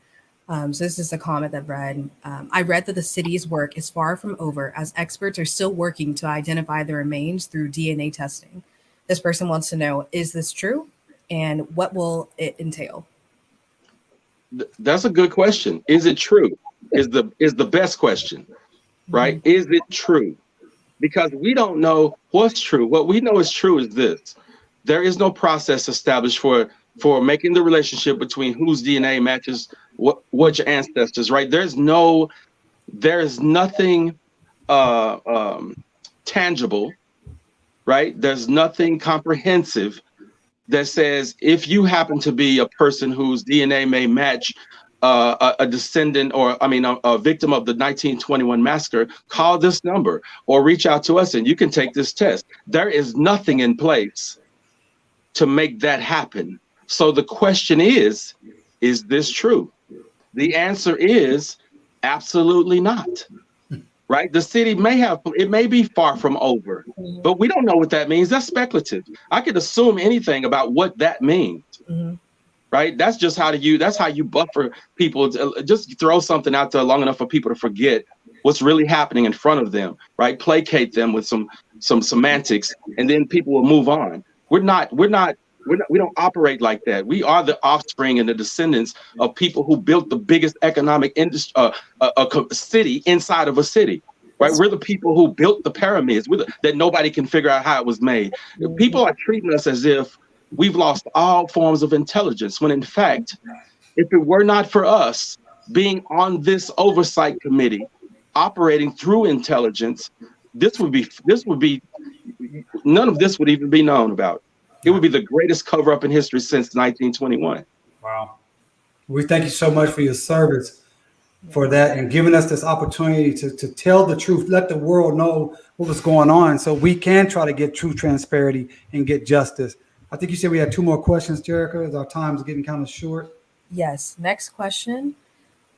So this is a comment that read, I read that the city's work is far from over as experts are still working to identify the remains through DNA testing. This person wants to know, is this true? And what will it entail? That's a good question. Is it true? Is the best question, right? Mm-hmm. Is it true? Because we don't know what's true. What we know is true is this. There is no process established for making the relationship between whose DNA matches what your ancestors, right? There is nothing tangible, right? There's nothing comprehensive that says if you happen to be a person whose DNA may match a descendant a victim of the 1921 massacre, call this number or reach out to us and you can take this test. There is nothing in place to make that happen. So the question is this true? The answer is absolutely not, right? The city may be far from over, but we don't know what that means. That's speculative. I could assume anything about what that means, right? That's just how you buffer people. Just throw something out there long enough for people to forget what's really happening in front of them, right? Placate them with some semantics, and then people will move on. We don't operate like that. We are the offspring and the descendants of people who built the biggest economic city inside of a city, right? We're the people who built the pyramids that nobody can figure out how it was made. People are treating us as if we've lost all forms of intelligence, when in fact, if it were not for us being on this oversight committee, operating through intelligence, this would be none of this would even be known about. It would be the greatest cover-up in history since 1921. Wow. We thank you so much for your service for that and giving us this opportunity to tell the truth, let the world know what was going on so we can try to get true transparency and get justice. I think you said we had 2 more questions, Jerica, as our time is getting kind of short. Yes. Next question.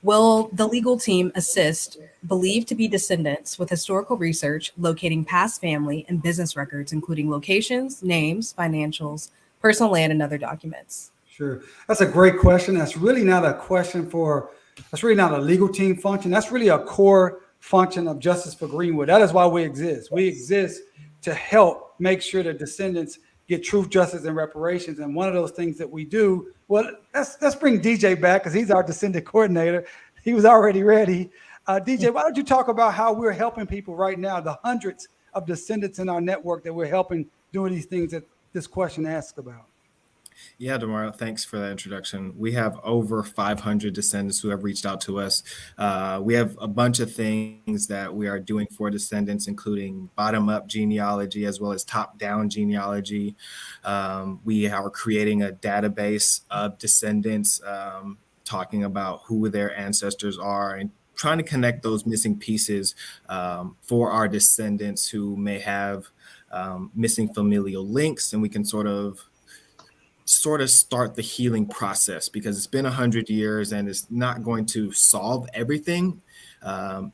Will the legal team assist believed to be descendants with historical research locating past family and business records, including locations, names, financials, personal land, and other documents? Sure. That's a great question. That's really not a question that's really not a legal team function. That's really a core function of Justice for Greenwood. That is why we exist. We exist to help make sure that descendants get truth, justice, and reparations. And one of those things that we do, well, let's bring DJ back because he's our descendant coordinator. He was already ready. DJ, why don't you talk about how we're helping people right now, the hundreds of descendants in our network that we're helping doing these things that this question asks about? Yeah, Demar, thanks for that introduction. We have over 500 descendants who have reached out to us. We have a bunch of things that we are doing for descendants, including bottom-up genealogy as well as top-down genealogy. We are creating a database of descendants, talking about who their ancestors are and trying to connect those missing pieces for our descendants who may have missing familial links, and we can sort of start the healing process because it's been 100 years and it's not going to solve everything.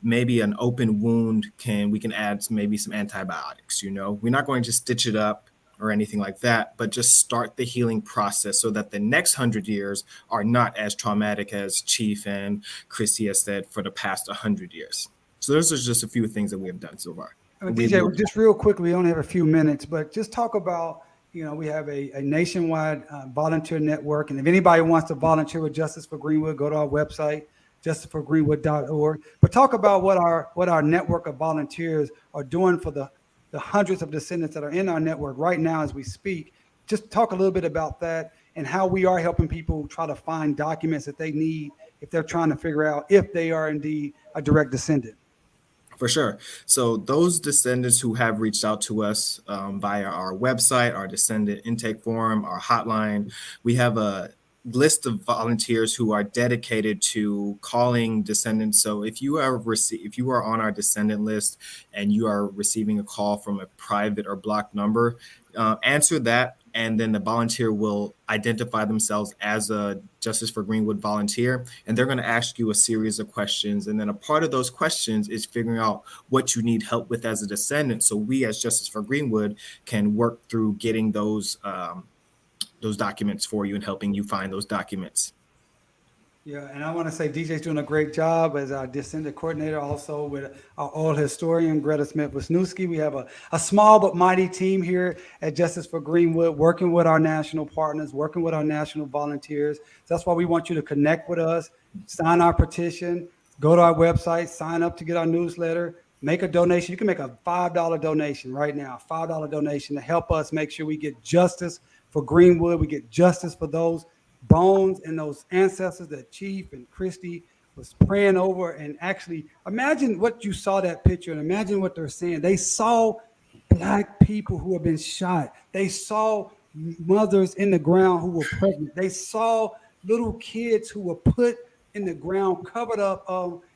Maybe an open wound we can add maybe some antibiotics, we're not going to stitch it up or anything like that, but just start the healing process so that the next 100 years are not as traumatic as Chief and Christy has said for the past 100 years. So those are just a few things that we have done so far. DJ, just real quickly, we only have a few minutes, but just talk about, we have a nationwide volunteer network. And if anybody wants to volunteer with Justice for Greenwood, go to our website, justiceforgreenwood.org. But talk about what our network of volunteers are doing for the hundreds of descendants that are in our network right now as we speak. Just talk a little bit about that and how we are helping people try to find documents that they need if they're trying to figure out if they are indeed a direct descendant. For sure. So those descendants who have reached out to us via our website, our descendant intake form, our hotline, we have a list of volunteers who are dedicated to calling descendants. So if you are on our descendant list and you are receiving a call from a private or blocked number, answer that. And then the volunteer will identify themselves as a Justice for Greenwood volunteer, and they're going to ask you a series of questions. And then a part of those questions is figuring out what you need help with as a descendant. So we as Justice for Greenwood can work through getting those documents for you and helping you find those documents. Yeah, and I want to say DJ's doing a great job as our descendant coordinator, also with our oral historian, Greta Smith-Wisniewski. We have a small but mighty team here at Justice for Greenwood, working with our national partners, working with our national volunteers. So that's why we want you to connect with us, sign our petition, go to our website, sign up to get our newsletter, make a donation. You can make a $5 donation right now, $5 donation to help us make sure we get justice for Greenwood. We get justice for those bones and those ancestors that Chief and Christy was praying over. And actually imagine what you saw that picture and imagine what they're saying. They saw Black people who have been shot. They saw mothers in the ground who were pregnant. They saw little kids who were put in the ground, covered up,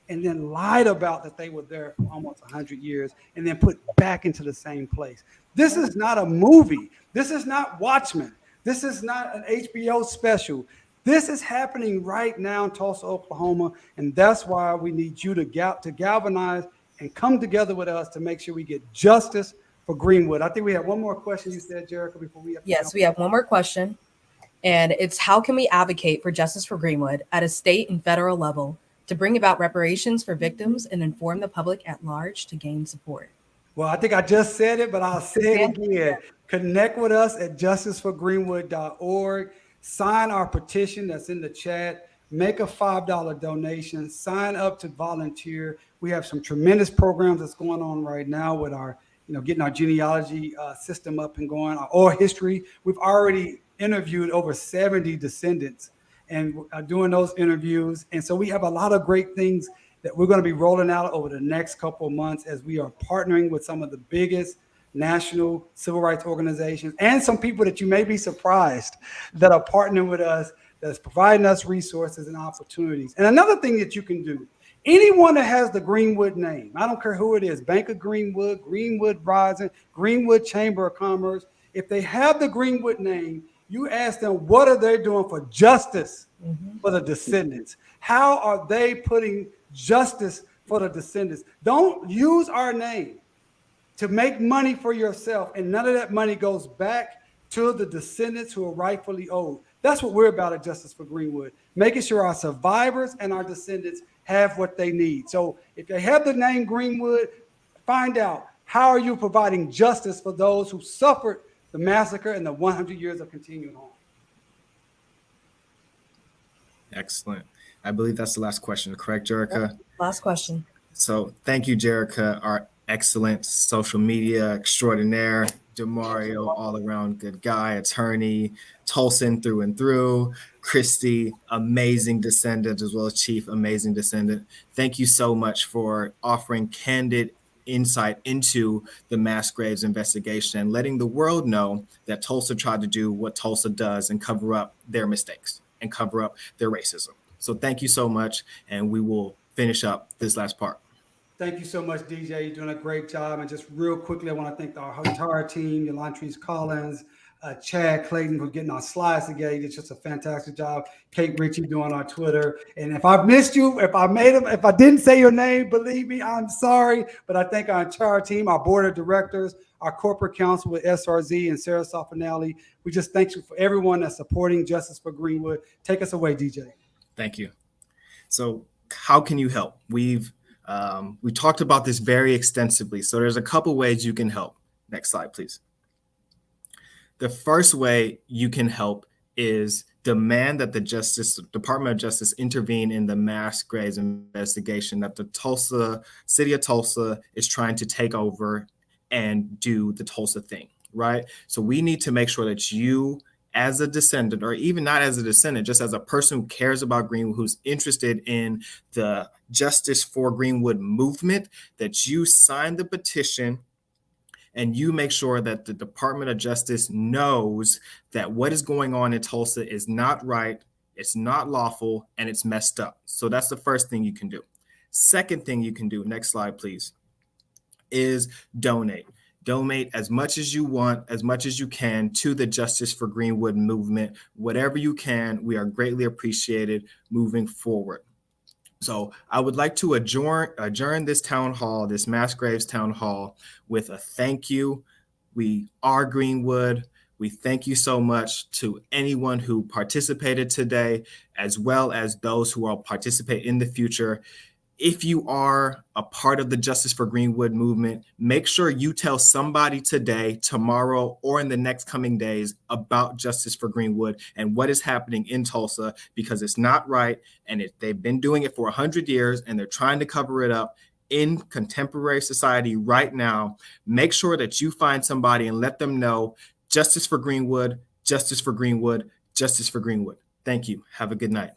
and then lied about that they were there for almost 100 years and then put back into the same place. This is not a movie. This is not Watchmen. This is not an HBO special. This is happening right now in Tulsa, Oklahoma, and that's why we need you to galvanize and come together with us to make sure we get justice for Greenwood. I think we have one more question you said, Jerica, before we have to Yes, we have one more question, and it's how can we advocate for justice for Greenwood at a state and federal level to bring about reparations for victims and inform the public at large to gain support? Well, I think I just said it, but I'll say it again. Connect with us at justiceforgreenwood.org. Sign our petition that's in the chat. Make a $5 donation. Sign up to volunteer. We have some tremendous programs that's going on right now with our, getting our genealogy system up and going, our oral history. We've already interviewed over 70 descendants, and doing those interviews. And so we have a lot of great things that we're going to be rolling out over the next couple of months as we are partnering with some of the biggest national civil rights organizations and some people that you may be surprised that are partnering with us, that's providing us resources and opportunities. And another thing that you can do, anyone that has the Greenwood name, I don't care who it is, Bank of Greenwood, Greenwood Rising, Greenwood Chamber of Commerce, if they have the Greenwood name, you ask them, what are they doing for justice for the descendants? How are they putting justice for the descendants? Don't use our name to make money for yourself, and none of that money goes back to the descendants who are rightfully owed. That's what we're about at Justice for Greenwood, making sure our survivors and our descendants have what they need. So if they have the name Greenwood, find out, how are you providing justice for those who suffered the massacre and the 100 years of continuing harm? Excellent. I believe that's the last question, correct, Jerica? Last question. So thank you, Jerica, our excellent social media extraordinaire, Demario, all around good guy, attorney, Tulsan through and through, Christy, amazing descendant, as well as Chief, amazing descendant. Thank you so much for offering candid insight into the mass graves investigation and letting the world know that Tulsa tried to do what Tulsa does and cover up their mistakes and cover up their racism. So thank you so much, and we will finish up this last part. Thank you so much, DJ. You're doing a great job. And just real quickly, I want to thank our entire team, Yolantrice Collins, Chad Clayton for getting our slides together. It's just a fantastic job. Kate Ritchie doing our Twitter. And if I've missed you, if I didn't say your name, believe me, I'm sorry. But I thank our entire team, our board of directors, our corporate counsel with SRZ and Sarah Sofinelli. We just thank you for everyone that's supporting Justice for Greenwood. Take us away, DJ. Thank you. So how can you help? We talked about this very extensively. So there's a couple ways you can help. Next slide, please. The first way you can help is demand that the Department of Justice intervene in the mass graves investigation that the city of Tulsa is trying to take over and do the Tulsa thing, right? So we need to make sure that you, as a descendant, or even not as a descendant, just as a person who cares about Greenwood, who's interested in the Justice for Greenwood movement, that you sign the petition and you make sure that the Department of Justice knows that what is going on in Tulsa is not right, it's not lawful, and it's messed up. So that's the first thing you can do. Second thing you can do, next slide, please, is donate. Donate as much as you want, as much as you can to the Justice for Greenwood movement. Whatever you can, we are greatly appreciated moving forward. So I would like to adjourn this town hall, this Mass Graves town hall, with a thank you. We are Greenwood. We thank you so much to anyone who participated today, as well as those who will participate in the future. If you are a part of the Justice for Greenwood movement, make sure you tell somebody today, tomorrow, or in the next coming days about Justice for Greenwood and what is happening in Tulsa, because it's not right. And they've been doing it for 100 years and they're trying to cover it up in contemporary society right now. Make sure that you find somebody and let them know Justice for Greenwood, Justice for Greenwood, Justice for Greenwood. Thank you. Have a good night.